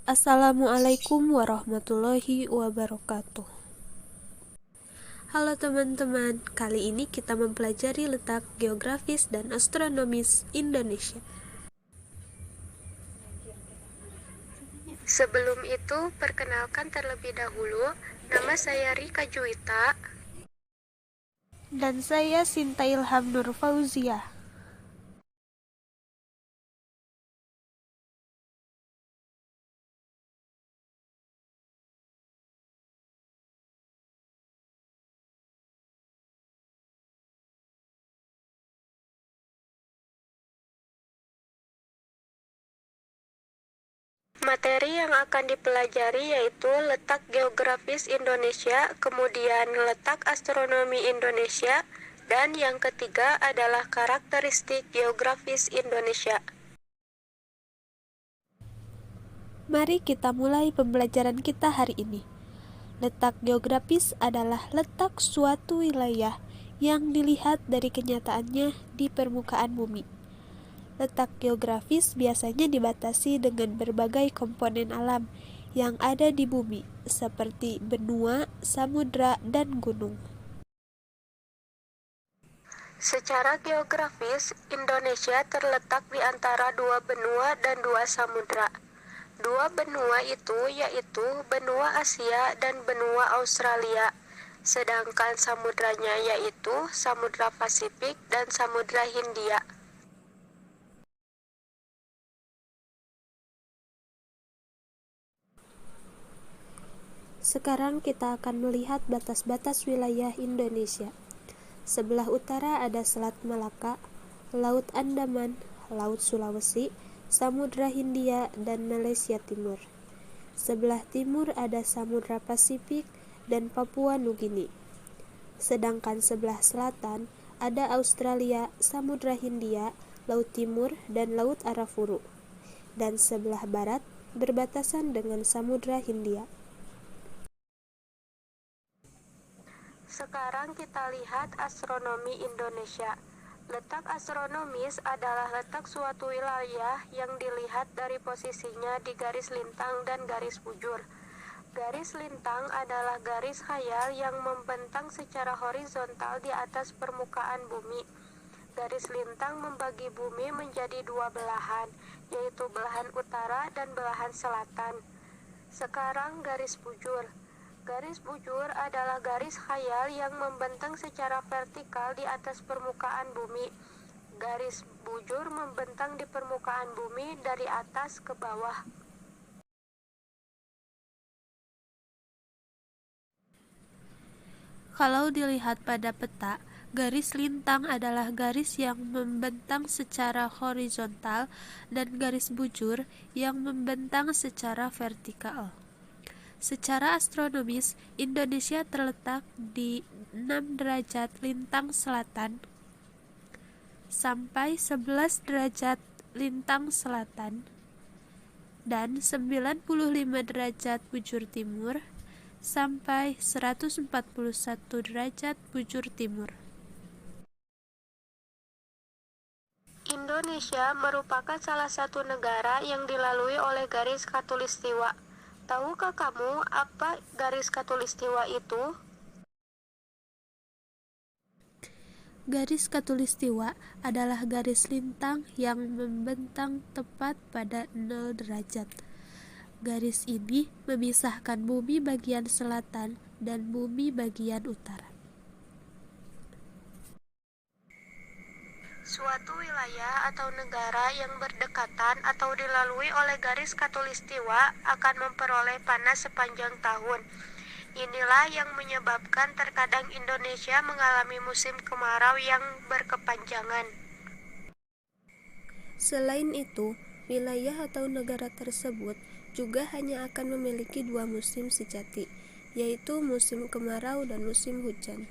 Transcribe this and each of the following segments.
Assalamualaikum warahmatullahi wabarakatuh. Halo teman-teman, kali ini kita mempelajari letak geografis dan astronomis Indonesia. Sebelum itu, perkenalkan terlebih dahulu, nama saya Rika Juwita. Dan saya Sinta Ilham Nur Fauzia. Materi yang akan dipelajari yaitu letak geografis Indonesia, kemudian letak astronomi Indonesia, dan yang ketiga adalah karakteristik geografis Indonesia. Mari kita mulai pembelajaran kita hari ini. Letak geografis adalah letak suatu wilayah yang dilihat dari kenyataannya di permukaan bumi. Letak geografis biasanya dibatasi dengan berbagai komponen alam yang ada di bumi, seperti benua, samudra, dan gunung. Secara geografis, Indonesia terletak di antara dua benua dan dua samudra. Dua benua itu yaitu benua Asia dan benua Australia, sedangkan samudranya yaitu Samudra Pasifik dan Samudra Hindia. Sekarang kita akan melihat batas-batas wilayah Indonesia. Sebelah utara ada Selat Malaka, Laut Andaman, Laut Sulawesi, Samudra Hindia, dan Malaysia Timur. Sebelah timur ada Samudra Pasifik dan Papua Nugini. Sedangkan sebelah selatan ada Australia, Samudra Hindia, Laut Timur, dan Laut Arafuru. Dan sebelah barat berbatasan dengan Samudra Hindia. Sekarang kita lihat astronomi Indonesia. Letak astronomis adalah letak suatu wilayah yang dilihat dari posisinya di garis lintang dan garis bujur. Garis lintang adalah garis khayal yang membentang secara horizontal di atas permukaan bumi. Garis lintang membagi bumi menjadi dua belahan, yaitu belahan utara dan belahan selatan. Sekarang garis bujur. Garis bujur adalah garis khayal yang membentang secara vertikal di atas permukaan bumi. Garis bujur membentang di permukaan bumi dari atas ke bawah. Kalau dilihat pada peta, garis lintang adalah garis yang membentang secara horizontal dan garis bujur yang membentang secara vertikal. Secara astronomis, Indonesia terletak di 6 derajat lintang selatan sampai 11 derajat lintang selatan dan 95 derajat bujur timur sampai 141 derajat bujur timur. Indonesia merupakan salah satu negara yang dilalui oleh garis khatulistiwa. Tahukah kamu apa garis khatulistiwa itu? Garis khatulistiwa adalah garis lintang yang membentang tepat pada 0 derajat. Garis ini memisahkan bumi bagian selatan dan bumi bagian utara. Suatu wilayah atau negara yang berdekatan atau dilalui oleh garis khatulistiwa akan memperoleh panas sepanjang tahun. Inilah yang menyebabkan terkadang Indonesia mengalami musim kemarau yang berkepanjangan. Selain itu, wilayah atau negara tersebut juga hanya akan memiliki dua musim sejati, yaitu musim kemarau dan musim hujan.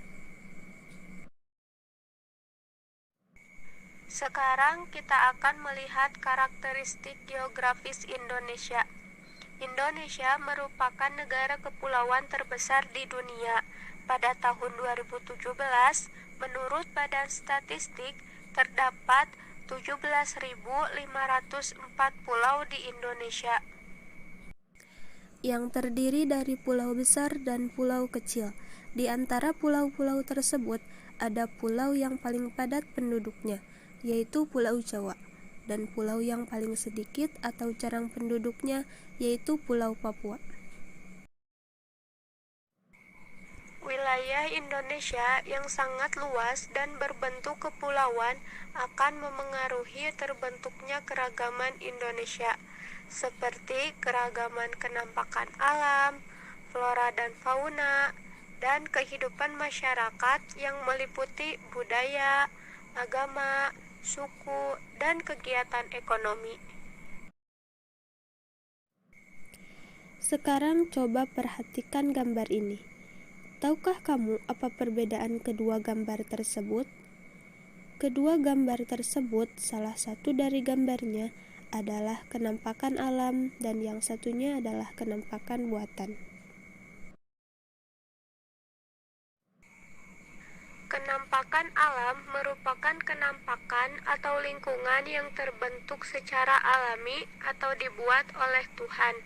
Sekarang kita akan melihat karakteristik geografis Indonesia. Indonesia merupakan negara kepulauan terbesar di dunia. Pada tahun 2017, menurut Badan Statistik, terdapat 17.504 pulau di Indonesia. yang terdiri dari pulau besar dan pulau kecil. Di antara pulau-pulau tersebut, ada pulau yang paling padat penduduknya, yaitu Pulau Jawa, dan pulau yang paling sedikit atau jarang penduduknya, yaitu Pulau Papua. Wilayah Indonesia yang sangat luas dan berbentuk kepulauan akan memengaruhi terbentuknya keragaman Indonesia, seperti keragaman kenampakan alam, flora dan fauna, dan kehidupan masyarakat yang meliputi budaya, agama, suku, dan kegiatan ekonomi. Sekarang coba perhatikan gambar ini. Tahukah kamu apa perbedaan kedua gambar tersebut? Kedua gambar tersebut, salah satu dari gambarnya adalah kenampakan alam dan yang satunya adalah kenampakan buatan. Kenampakan alam merupakan kenampakan atau lingkungan yang terbentuk secara alami atau dibuat oleh Tuhan.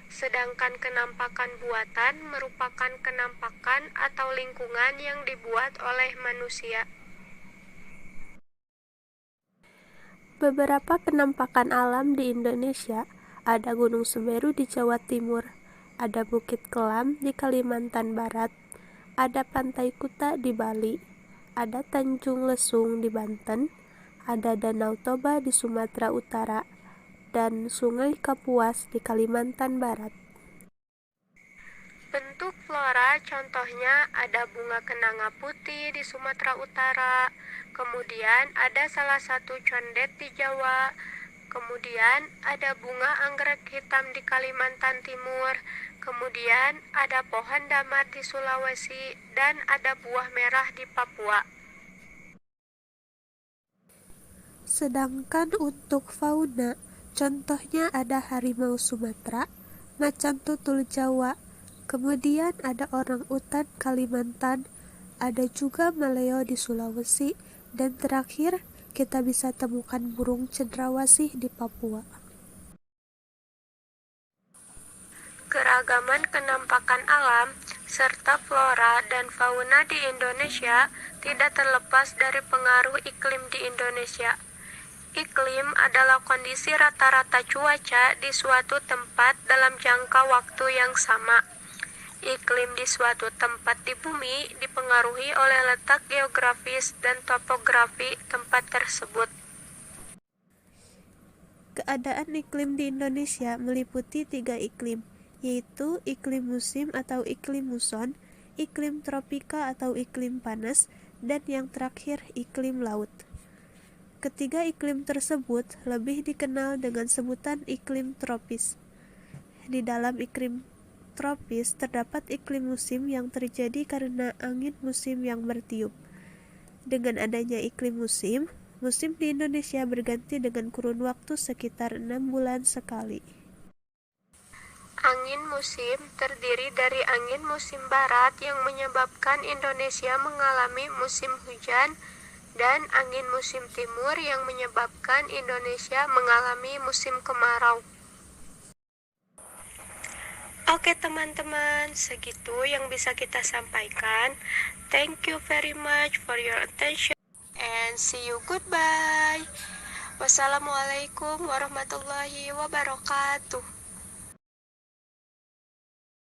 Sedangkan kenampakan buatan merupakan kenampakan atau lingkungan yang dibuat oleh manusia. Beberapa penampakan alam di Indonesia, ada Gunung Semeru di Jawa Timur, ada Bukit Kelam di Kalimantan Barat, ada Pantai Kuta di Bali, ada Tanjung Lesung di Banten, ada Danau Toba di Sumatera Utara, dan Sungai Kapuas di Kalimantan Barat. Bentuk flora contohnya ada bunga kenanga putih di Sumatera Utara, kemudian ada salah satu condet di Jawa, kemudian ada bunga anggrek hitam di Kalimantan Timur, kemudian ada pohon damar di Sulawesi, dan ada buah merah di Papua. Sedangkan untuk fauna, contohnya ada harimau Sumatera, macan tutul Jawa, kemudian ada orang utan Kalimantan, ada juga maleo di Sulawesi, dan terakhir kita bisa temukan burung cendrawasih di Papua. Keragaman kenampakan alam serta flora dan fauna di Indonesia tidak terlepas dari pengaruh iklim di Indonesia. Iklim adalah kondisi rata-rata cuaca di suatu tempat dalam jangka waktu yang sama. Iklim di suatu tempat di bumi dipengaruhi oleh letak geografis dan topografi tempat tersebut. Keadaan iklim di Indonesia meliputi 3 iklim, yaitu iklim musim atau iklim muson, iklim tropika atau iklim panas, dan yang terakhir iklim laut. Ketiga iklim tersebut lebih dikenal dengan sebutan iklim tropis. Di dalam iklim tropis terdapat iklim musim yang terjadi karena angin musim yang bertiup. Dengan adanya iklim musim, musim di Indonesia berganti dengan kurun waktu sekitar 6 bulan sekali. Angin musim terdiri dari angin musim barat yang menyebabkan Indonesia mengalami musim hujan, dan angin musim timur yang menyebabkan Indonesia mengalami musim kemarau. Oke teman-teman, segitu yang bisa kita sampaikan. Thank you very much for your attention and see you goodbye. Wassalamualaikum warahmatullahi wabarakatuh.